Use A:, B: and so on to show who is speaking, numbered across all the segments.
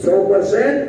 A: 100%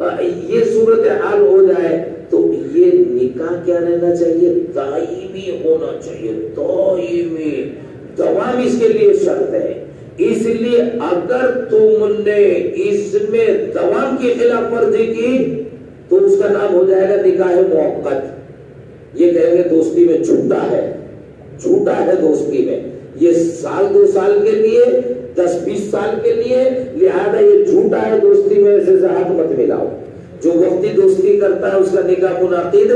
A: یہ صورتحال ہو جائے تو یہ نکاح کیا رہنا چاہیے؟ دائمی ہونا چاہیے، دائمی، دوام اس کے لیے شرط ہے۔ اس لیے اگر تم نے اس میں دوام کی خلاف ورزی کی تو اس کا نام ہو جائے گا نکاح موقت۔ یہ کہیں گے دوستی میں جھوٹا ہے، جھوٹا ہے دوستی میں، یہ سال 2 سال کے لیے، 10-20 سال کے لیے، لہذا یہ جھوٹا ہے دوستی میں، ایسے سے ہاتھ مت ملاؤ۔ جو وقتی دوستی کرتا ہے اس کا نکاح منعقد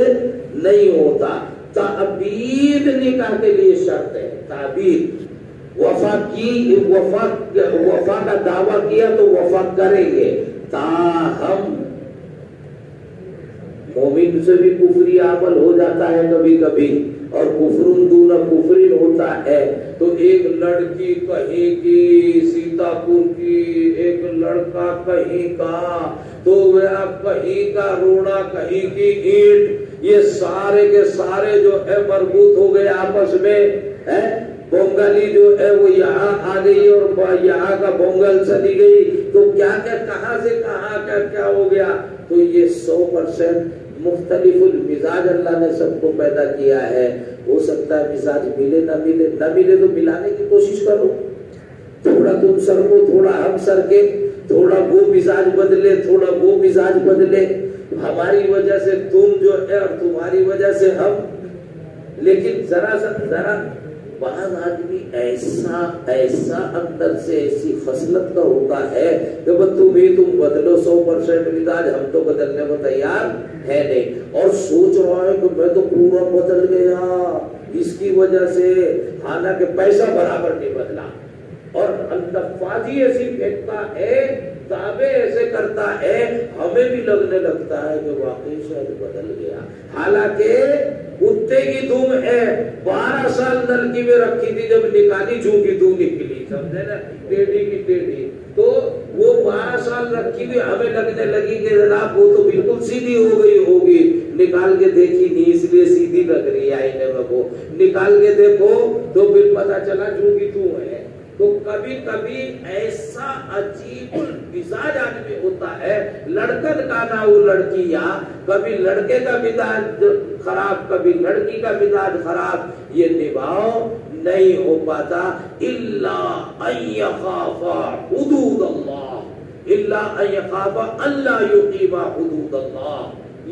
A: نہیں ہوتا۔ تعبید نکاح کے لیے شرط ہے، تعبید۔ وفا کا دعویٰ کیا تو وفا کریں گے، تاہم مومن سے بھی کفری عمل ہو جاتا ہے کبھی کبھی، اور کفر دون کفر ہوتا ہے۔ تو ایک لڑکی کہیں کی سیتا پور کی، ایک لڑکا کہیں کا، تو کہیں کا روڑا، کہیں کی اینٹ، یہ سارے کے سارے جو ہے مربوط ہو گئے آپس میں۔ بونگلی جو ہے وہ یہاں آ گئی اور یہاں کا بونگل چلی گئی، تو کیا کہاں سے کہاں کیا ہو گیا؟ تو یہ 100% مختلف المزاج اللہ نے سب کو پیدا کیا ہے۔ ہو سکتا ہے مزاج ملے نہ ملے، نہ ملے تو ملانے کی کوشش کرو، تھوڑا تم سر کو، تھوڑا ہم سر کے، تھوڑا وہ مزاج بدلے، تھوڑا وہ مزاج بدلے، ہماری وجہ سے تم جو ہے اور تمہاری وجہ سے ہم۔ لیکن ذرا بعض آدمی ایسا اندر سے ایسی خصلت کا ہوتا ہے کہ تم بدلو 100% مزاج، ہم تو بدلنے کو تیار ہے نہیں، اور سوچ رہا ہے کہ میں تو پورا بدل گیا اس کی وجہ سے، حالانکہ پیسہ برابر نہیں بدلا، اور الفاظی ایسی پھینکتا ہے، دعوے ایسے کرتا ہے، ہمیں بھی لگنے لگتا ہے کہ واقعی شاید بدل گیا، حالانکہ کتے کی دم ہے، 12 سال نلکی میں رکھی تھی، جب نکالی جوں کی دم نکلی، سمجھے نا، ٹیڑھی کی ٹیڑھی، تو وہ 12 سال رکھی ہوئی ہمیں لگنے لگی کہ جناب وہ تو بالکل سیدھی ہو گئی ہوگی، نکال کے دیکھی نہیں اس لیے سیدھی لگ رہی ہے آئینے میں، وہ نکال کے دیکھو تو پھر پتا چلا جوں کی تو ہے۔ تو کبھی کبھی ایسا عجیب مزاج آدمی ہوتا ہے، لڑکن کا نہ وہ لڑکی، یا کبھی لڑکے کا مزاج خراب، کبھی لڑکی کا مزاج خراب، یہ نبھاؤ نہیں ہو پاتا۔ الا ان یخاف حدود اللہ، الا ان یخاف الا یقیم حدود اللہ،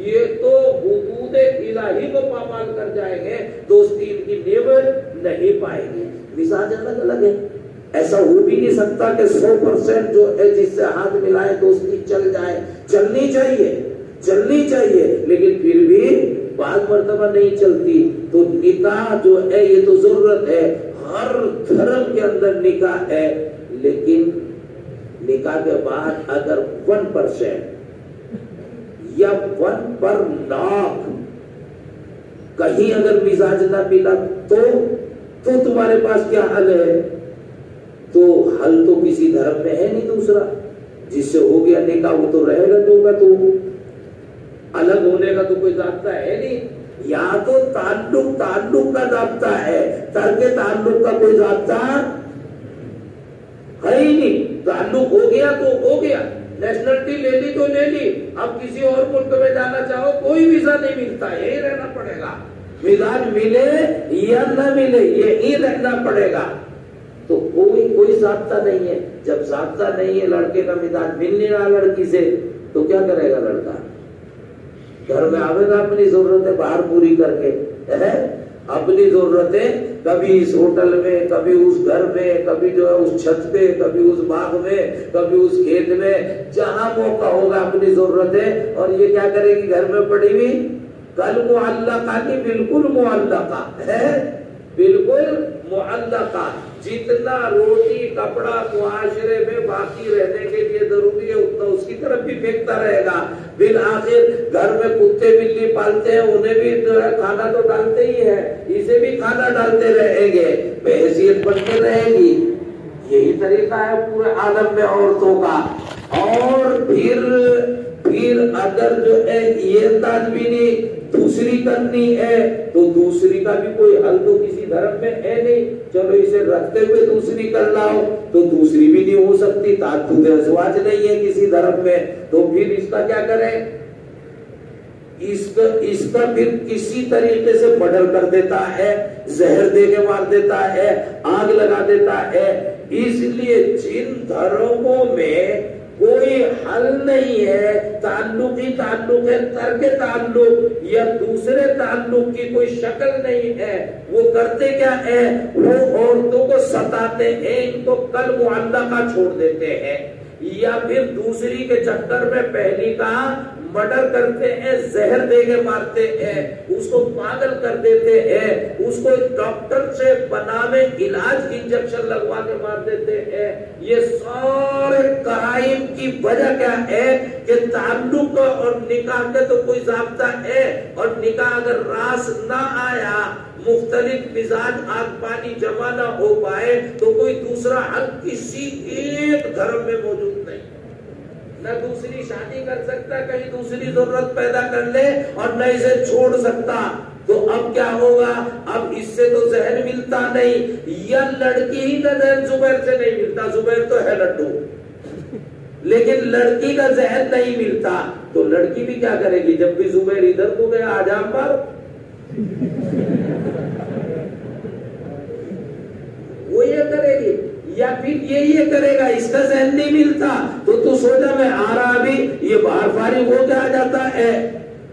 A: یہ تو حدود الہی کو پامال کر جائیں گے، دوستی ان کی نعمت نہیں پائیں گے۔ مزاج الگ الگ ہے، ایسا ہو بھی نہیں سکتا کہ 100% جو ہے جس سے ہاتھ ملائے دوستی چل جائے، چلنی چاہیے، لیکن پھر بھی بعض مرتبہ نہیں چلتی۔ تو نکاح جو ہے یہ تو ضرورت ہے، ہر دھرم کے اندر نکاح ہے، لیکن نکاح کے بعد اگر 1% یا 1 پر لاکھ کہیں اگر مزاج نہ ملا تو تمہارے پاس کیا حل ہے؟ تو حل تو کسی دھرم میں ہے نہیں دوسرا، جس سے ہو گیا نکاح وہ تو رہے گا تو کا تو، الگ ہونے کا تو کوئی ضابطہ ہے نہیں، یا تو تعلق کا ضابطہ ہے، ترک تعلق کا کوئی ضابطہ ہے ہی نہیں، تعلق ہو گیا تو ہو گیا، نیشنلٹی لے لی تو لے لی، اب کسی اور ملک میں جانا چاہو کوئی ویزا نہیں ملتا، یہی رہنا پڑے گا، مزاج ملے یا نہ ملے یہی رہنا پڑے گا۔ تو کوئی ضابطہ نہیں ہے، جب ضابطہ نہیں ہے، لڑکے کا مزاج مل نہیں رہا لڑکی سے، تو کیا کرے گا لڑکا؟ گھر میں آئے گا اپنی ضرورتیں باہر پوری کر کے، اپنی ضرورتیں کبھی اس ہوٹل میں، کبھی اس گھر میں، کبھی جو ہے اس چھت پہ، کبھی اس باغ میں، کبھی اس کھیت میں، جہاں موقع ہوگا اپنی ضرورتیں، اور یہ کیا کرے گی گھر میں پڑی ہوئی؟ کل معلقہ کی بالکل معلقہ ہے، بالکل معلقہ، جتنا روٹی کپڑا معاشرے میں باقی رہنے کے لیے ضروری ہے اتنا اس کی طرف بھی پھینکتا رہے گا، بالآخر گھر میں کتے بلی پالتے ہیں، انہیں بھی کھانا تو ڈالتے ہی ہے، اسے بھی کھانا ڈالتے رہیں گے، بحیثیت بنتے رہے گی۔ یہی طریقہ ہے پورے عالم میں عورتوں کا۔ اور پھر اگر جو ہے یہ تدبیری دوسری دوسری کرنی ہے تو دوسری کا بھی کوئی حل تو کسی دھرم میں ہے نہیں، چلو اسے رکھتے ہوئے دوسری کر لاؤ، تو دوسری بھی نہیں ہو سکتی، تعدد ازواج نہیں ہے کسی دھرم میں، تو پھر اس کا کیا کریں؟ اس کا پھر کسی طریقے سے مرڈر کر دیتا ہے، زہر دے کے مار دیتا ہے، آگ لگا دیتا ہے۔ اس لیے جن دھرموں میں کوئی حل نہیں ہے، تعلق ہی تعلق ہے، ترک تعلق یا دوسرے تعلق کی کوئی شکل نہیں ہے، وہ کرتے کیا ہے؟ وہ عورتوں کو ستاتے ہیں، ان کو کل معلقہ چھوڑ دیتے ہیں، یا پھر دوسری کے چکر میں پہلی کا مرڈر کرتے ہیں، زہر دے کے مارتے ہیں، اس کو پاگل کر دیتے ہیں، اس کو ڈاکٹر سے بنامے علاج انجیکشن لگوا کے مار دیتے ہیں۔ یہ سارے کرائم کی وجہ کیا ہے کہ تعلق اور نکاح کا تو کوئی ضابطہ ہے، اور نکاح اگر راس نہ آیا، مختلف مزاج آگ پانی جمع نہ ہو پائے، تو کوئی دوسرا حل کسی ایک دھرم میں موجود نہیں، نہ دوسری شادی کر سکتا، کہیں دوسری ضرورت پیدا کر لے اور نہ اسے چھوڑ سکتا۔ تو اب کیا ہوگا؟ اب اس سے تو ذہن ملتا نہیں، یا لڑکی ہی کا ذہن زبیر سے نہیں ملتا، زبیر تو ہے لڈو، لیکن لڑکی کا ذہن نہیں ملتا، تو لڑکی بھی کیا کرے گی؟ جب بھی زبیر ادھر کو گیا آجام پر وہ یہ کرے گی، یا پھر یہ کرے گا، اس کا ذہن نہیں ملتا، تو سوچا میں آ رہا بھی، یہ باہر فارغ ہو کے آ جاتا ہے،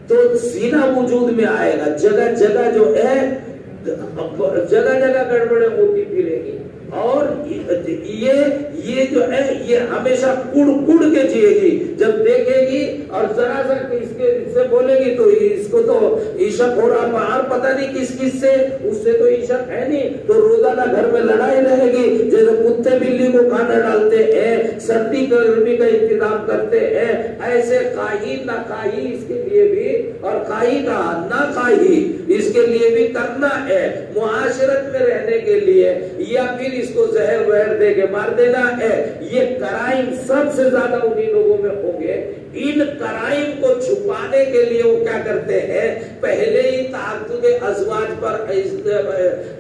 A: تو سینہ وجود میں آئے گا، جگہ جگہ جو ہے جگہ جگہ گڑبڑیں ہوتی پھریں گی، اور یہ جو ہے یہ ہمیشہ کڑ کے جیے گی، جب دیکھے گی اور ذرا سا اس سے بولے گی تو اس کو تو عشق ہو رہا، باہر پتہ نہیں کس سے، اس سے تو عشق ہے نہیں، تو روزانہ گھر میں لڑائی رہے گی، جیسے کتے بلی کو کھانا ڈالتے ہیں، سردی گرمی کا انتظام کرتے ہیں، ایسے خواہی نہ خواہی اس کے لیے بھی، اور خواہی کا نہ خواہی اس کے لیے بھی کرنا ہے معاشرت میں رہنے کے لیے، یا پھر اس کو زہر وہر دے کے مار دینا ہے۔ یہ کرائم سب سے زیادہ انہی لوگوں میں ہوں گے۔ ان کرائم کو چھپانے کے لیے وہ کیا کرتے ہیں؟ پہلے ہی تعدد ازواج پر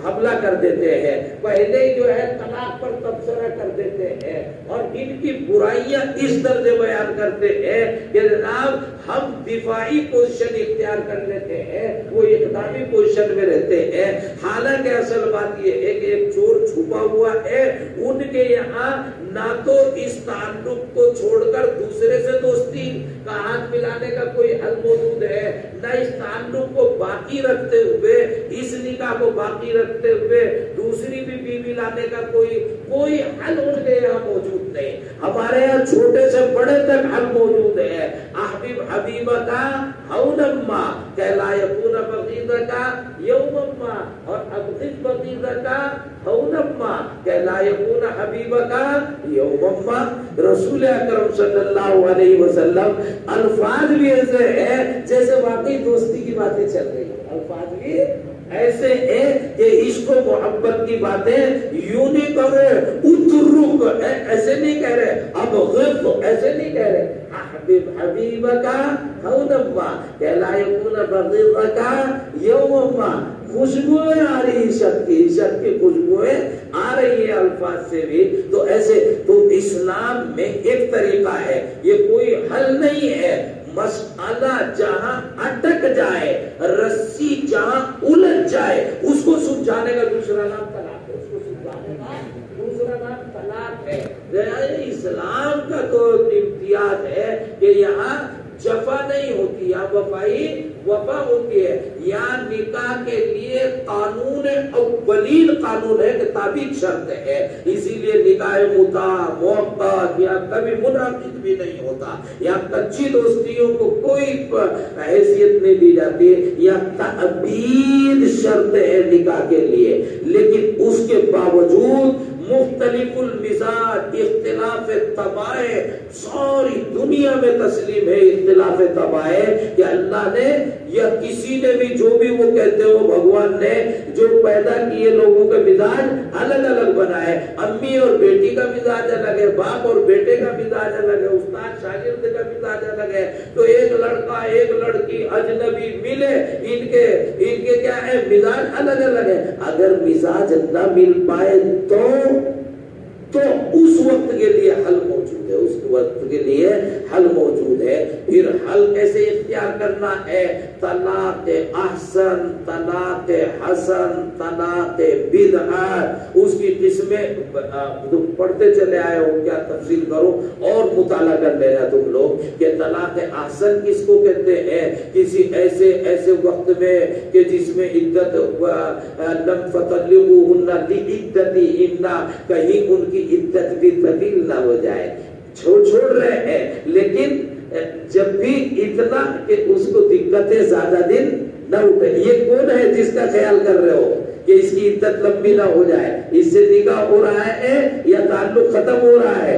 A: حملہ کر دیتے ہیں، پہلے ہی جو ہے طلاق پر تبصرہ کر دیتے ہیں، اور ان کی برائیاں اس درجے بیان کرتے ہیں کہ جناب ہم دفاعی پوزیشن اختیار کر لیتے ہیں، وہ اقدامی پوزیشن میں رہتے ہیں۔ حالانکہ اصل بات یہ ہے کہ ایک چور چھپا ہوا ہے، ان کے یہاں نہ تو اس تعلق کو چھوڑ کر دوسرے سے دوستی کا ہاتھ ملانے کا کوئی حل موجود ہے، نہ اس تعلق کو باقی رکھتے ہوئے، اس نکاح کو باقی رکھتے ہوئے دوسری بھی بیوی لانے کا کوئی حل ان کے یہاں موجود نہیں۔ ہمارے یہاں چھوٹے سے بڑے تک حل موجود ہے۔ احبب حبیبہ کا ہونما کہلا یکون بغیضہ کا یومما، اور ابغض بغیضہ کا ہونما کہلا یکون حبیبہ کا یومما۔ رسول اکرم صلی اللہ علیہ وسلم الفاظ بھی ایسے ہیں جیسے واقعی دوستی کی باتیں چل رہی ہیں، الفاظ بھی ایسے ہیں کہ عشق و محبت کی باتیں یوں نہیں کر رہے، اترک ایسے نہیں کہہ رہے، اب غف ایسے نہیں کہہ رہے، احبب حبیبہ کا ہونما کہلا یکون بغیضہ کا یومما۔ خوشبوئیں آ رہی عشق کی خوشبوئیں آ رہی ہیں الفاظ سے بھی۔ تو ایسے تو اسلام میں ایک طریقہ ہے، یہ کوئی حل نہیں ہے۔ مسئلہ جہاں اٹک جائے، رسی جہاں الجھ جائے، اس کو سلجھانے کا دوسرا نام طلاق ہے، اس کو سلجھانے کا دوسرا نام طلاق ہے۔ اسلام کا تو امتیاز ہے کہ یہاں جفا نہیں ہوتی، یہاں وفا ہوتی ہے۔ یہاں نکاح کے لیے قانون اولین قانون ہے کہ تابع شرط ہے، اسی لیے نکاح متاع موقت یا کبھی منعقد بھی نہیں ہوتا، یا کچی دوستیوں کو کوئی حیثیت نہیں دی جاتی، یا تعبید شرط ہے نکاح کے لیے۔ لیکن اس کے باوجود مختلف المزاج، اختلاف طبائع، ساری دنیا میں تسلیم ہے اختلاف طبائع کہ اللہ نے یا کسی نے بھی جو بھی وہ کہتے ہو بھگوان نے جو پیدا کیے لوگوں کے مزاج الگ الگ بنائے، امی اور بیٹی کا مزاج الگ ہے، باپ اور بیٹے کا مزاج الگ ہے، استاد شاگرد کا مزاج الگ ہے تو ایک لڑکا ایک لڑکی اجنبی ملے، ان کے کیا ہے مزاج الگ الگ ہے، اگر مزاج نہ مل پائے تو اس وقت کے لیے حل موجود ہے، اس وقت کے لیے حل موجود ہے۔ پھر حل کیسے اختیار کرنا ہے؟ طلاق احسن، طلاق حسن، طلاق بدعت، اس کی قسمیں پڑھتے چلے آئے ہو، کیا تفصیل کرو اور مطالعہ کر لینا تم لوگ کہ طلاق احسن کس کو کہتے ہیں؟ کسی ایسے وقت میں کہ جس میں عدت لم فطلقوهن لعدتهن، کہیں ان کی عدت بھی طویل نہ ہو جائے، چھوڑ رہے ہیں لیکن جب بھی اتنا کہ اس کو دقتیں زیادہ دن نہ اٹھے۔ یہ کون ہے جس کا خیال کر رہے ہو کہ اس کی عدت لمبی نہ ہو جائے؟ اس سے نکاح ہو رہا ہے یا تعلق ختم ہو رہا ہے؟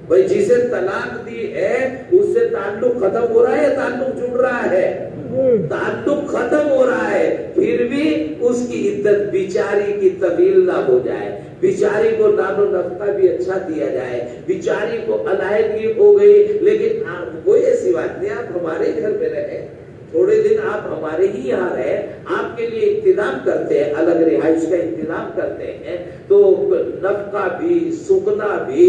A: بھائی جسے طلاق دی ہے اس سے تعلق ختم ہو رہا ہے یا تعلق جڑ رہا ہے؟ تعلق ختم ہو رہا ہے، پھر بھی اس کی عدت بیچاری کی طویل نہ ہو جائے، بیچاری کو نان و نفقہ بھی اچھا دیا جائے، بیچاری کو علیحدگی ہو گئی لیکن کوئی ایسی بات نہیں، آپ ہمارے گھر میں رہے، تھوڑے دن آپ ہمارے ہی یہاں رہے، آپ کے لیے انتظام کرتے ہیں، الگ رہائش کا انتظام کرتے ہیں، تو نفقہ بھی سکنا بھی،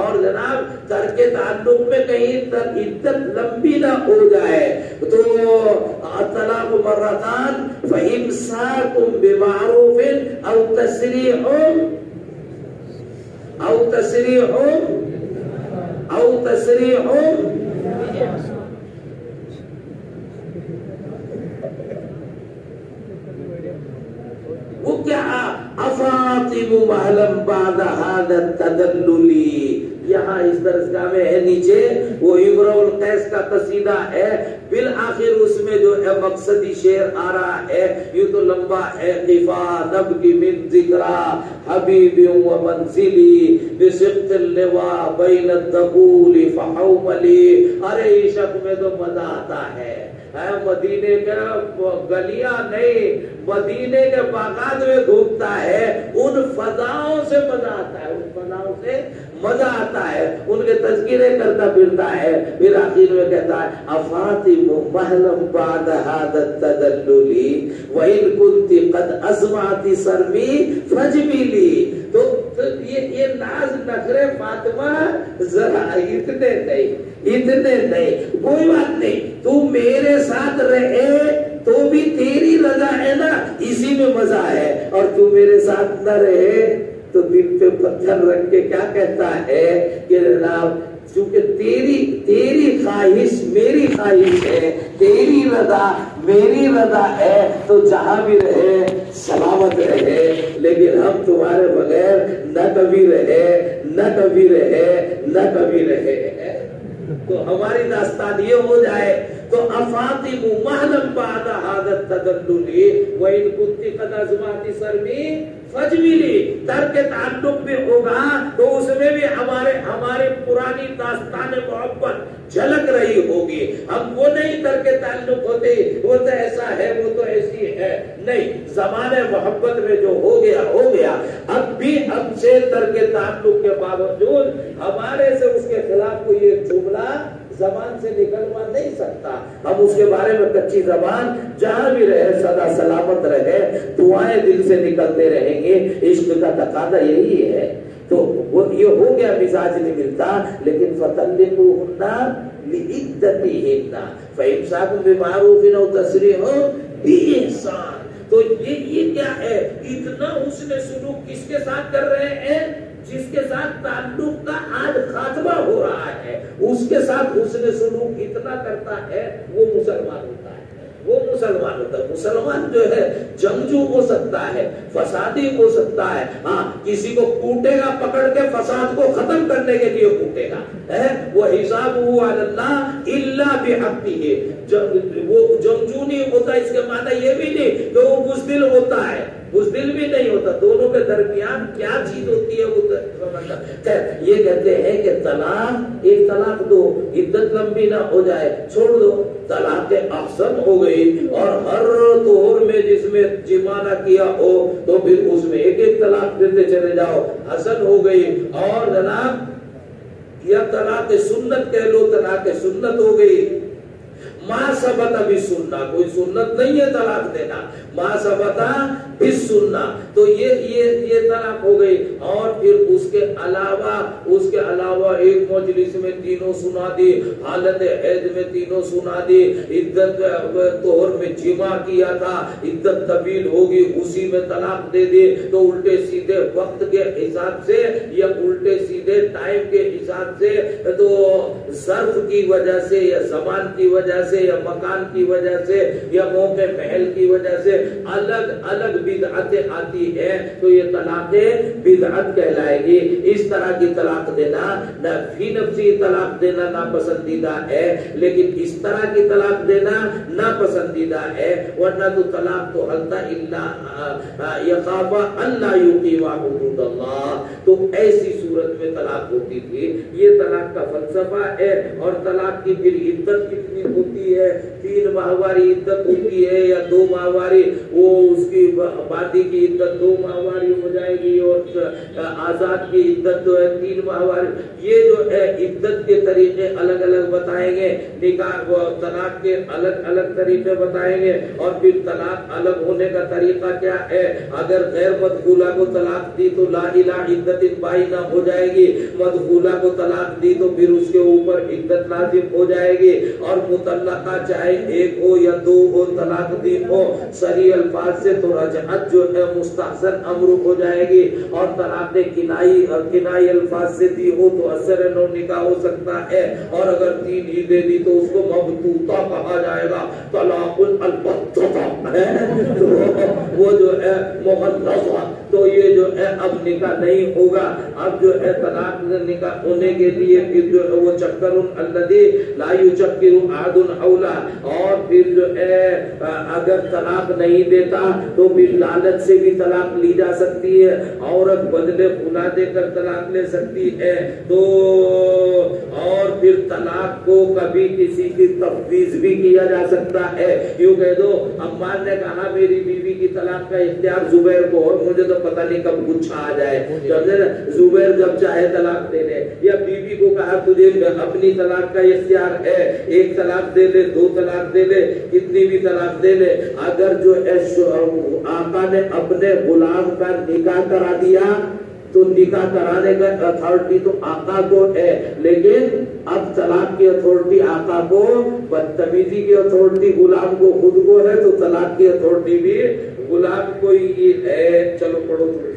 A: اور جناب ترک تعلق میں کہیں عدت لمبی نہ ہو جائے تو طلاق مرتان فإمساک بمعروف او تسریح وہ کیا افاطم مہلم بعد هذا التدلل، یہاں اس درسگاہ میں ہے نیچے وہ امرؤ القیس کا قصیدہ ہے، بالآخر اس میں جو ہے مقصدی شعر آ رہا ہے، یہ تو لمبا ہے، قفا نبکی من ذکرا حبیب و منزلی بسقط اللواء بین الدخول فحوملی، ارے عشق میں تو مزہ آتا ہے، مدینے کے گلیاں نہیں مدینے کے باغات میں گھومتا ہے، ان فضاؤں سے مزہ آتا ہے، ان فضاؤں سے مزہ آتا ہے، ان کے تذکرے کرتا پھرتا ہے، پھر آخر میں کہتا ہے افاطم مہلم بعد هذا التدلل وان كنت قد ازمعت سرمی فجملی، تو یہ ناز نخرے فاطمہ ذرا اتنے نہیں، کوئی بات نہیں، تو میرے ساتھ رہے تو بھی تیری رضا ہے نا، اسی میں مزہ ہے، اور تو میرے ساتھ نہ رہے تو دل پہ پتھر رکھ کے کیا کہتا ہے کہ جناب چونکہ تیری خواہش میری خواہش ہے، تیری رضا میری رضا ہے، تو جہاں بھی رہے سلامت رہے، لیکن ہم تمہارے بغیر نہ کبھی رہے نہ کبھی رہے نہ کبھی رہے۔ تو ہماری داستان یہ ہو جائے تو افاطم مہلم بعد هذا التدلل وان كنت قد ازمعت سرمی فجملی، ترک تعلق بھی ہوگا تو اس میں بھی ہماری پرانی داستان محبت جھلک رہی ہوگی، ہم وہ نہیں ترک تعلق ہوتے وہ تو ایسا ہے وہ تو ایسی ہے، نہیں، زمانے محبت میں جو ہو گیا، اب بھی ہم سے ترک تعلق کے باوجود ہمارے سے اس کے خلاف کوئی ایک جملہ زبان سے نکلوا نہیں سکتا، ہم اس کے بارے میں کچی زبان جہاں بھی رہے سدا سلامت رہے، دعائیں دل سے نکلتے رہیں گے، عشق کا تقاضا یہی ہے۔ تو وہ یہ ہو گیا مزاج نہیں ملتا، لیکن فطلقوهن لعدتهن فإمساک بمعروف او تسریح بإحسان، تو یہ کیا ہے؟ اتنا حسن سلوک کس کے ساتھ کر رہے ہیں؟ جس کے ساتھ تعلق کا آج خاتمہ ہو رہا ہے، اس کے ساتھ حسن سلوک اتنا کرتا ہے وہ مسلمان ہوتا ہے، وہ مسلمان ہوتا ہے۔ مسلمان جو ہے جنگجو ہو سکتا ہے، فسادی ہو سکتا ہے، ہاں کسی کو کوٹے گا پکڑ کے، فساد کو ختم کرنے کے لیے کوٹے گا، وہ حساب علی اللہ الا بحقہ، وہ جنگجو نہیں ہوتا، اس کے معنی یہ بھی نہیں کہ وہ بزدل ہوتا ہے، بزدل بھی نہیں ہوتا، دونوں کے درمیان کیا چیز ہوتی ہے وہ یہ کہتے ہیں کہ طلاق، ایک طلاق دو، عدت لمبی نہ ہو جائے چھوڑ دو، طلاق احسن ہو گئی، اور ہر طہور میں جس میں جمع نہ کیا ہو تو پھر اس میں ایک طلاق دیتے چلے جاؤ، حسن ہو گئی، اور جناب یا طلاق سنت کہہ لو، طلاق سنت ہو گئی۔ ما ثبت بھی سننا، کوئی سنت نہیں ہے طلاق دینا، ما ثبت بھی سننا، تو یہ طلاق ہو گئی۔ اور پھر اس کے علاوہ ایک مجلس میں تینوں سنا دی، حالت حیض میں تینوں سنا دی، عدت طہر میں جمع کیا تھا، عدت طویل ہوگی اسی میں طلاق دے دی، تو الٹے سیدھے وقت کے حساب سے یا الٹے سیدھے ٹائم کے حساب سے، تو ظرف کی وجہ سے یا زمان کی وجہ سے یا مکان کی وجہ سے یا موقع محل کی وجہ سے الگ الگ بدعتیں آتی ہے، تو یہ طلاق بدعت کہلائے گی۔ اس طرح کی طلاق دینا نہ فی نفسی طلاق دینا ناپسندیدہ ہے، لیکن اس طرح کی طلاق دینا ناپسندیدہ ہے، ورنہ تو طلاق تو حلتا الا یخاف اللہ یقیم حدود اللہ، تو ایسی صورت میں طلاق ہوتی تھی۔ یہ طلاق کا فلسفہ ہے۔ اور طلاق کی پھر عدت کتنی ہوتی ہے؟ 3 ماہواری عدت ہوتی ہے یا 2 ماہواری، وہ اس کی بادی کی عدت 2 ماہواری ہو جائے گی، اور آزاد کی عدت جو ہے 3 ماہواری۔ یہ جو ہے عدت کے طریقے الگ الگ بتائیں گے، نکاح و طلاق کے الگ الگ طریقے بتائیں گے، اور پھر طلاق الگ ہونے کا طریقہ کیا ہے۔ اگر غیر مدخولہ کو طلاق دی تو لا الہ عدت بائنہ ہو جائے گی، مدخولہ کو طلاق دی تو پھر اس کے اوپر عدت لازم ہو جائے گی، اور مطلقہ چاہے 1 ہو یا 2 ہو طلاق دی ہو، صریح الفاظ سے تو رجعت جو ہے مستحسن امر ہو جائے گی، اور طلاق کنائی الفاظ سے دی ہو تو اثر نو نکاح ہو سکتا ہے، اور اگر 3 ہی دے دی تو اس کو مبتوطہ کہا جائے گا، طلاق البتہ ہے، تو وہ جو ہے مغلظہ، تو یہ جو ہے اب نکاح نہیں ہوگا۔ اب جو ہے طلاق نکاح ہونے کے لیے پھر جو ہے وہ چکر الذی لا یچکر احد حولا، اور پھر جو ہے اگر طلاق نہیں دیتا تو پھر لالچ سے بھی طلاق لی جا سکتی ہے، عورت بدلے خلا دے کر طلاق لے سکتی ہے، تو اور پھر طلاق کو کبھی کسی کی تفویض بھی کیا جا سکتا ہے۔ یوں کہہ دو عمار نے کہا میری بیوی کی طلاق کا اختیار زبیر کو، اور مجھے تو پتہ نہیں کب گچھا آ جائے، زبیر جب چاہے طلاق دے لے، یا بیوی کو کہا تجھے اپنی طلاق کا اختیار ہے، 1 طلاق دے لے، 2 طلاق دے لے، کتنی بھی طلاق دے لے۔ اگر جو آقا نے اپنے غلام کا نکاح کرا دیا تو نکاح کرانے کا اتھارٹی تو آقا کو ہے، لیکن اب طلاق کی اتھارٹی آقا کو، بدتمیزی کی اتھارٹی غلام کو خود کو ہے، تو طلاق کی اتھارٹی بھی غلام کو ہی ہے۔ چلو پڑھو تھوڑی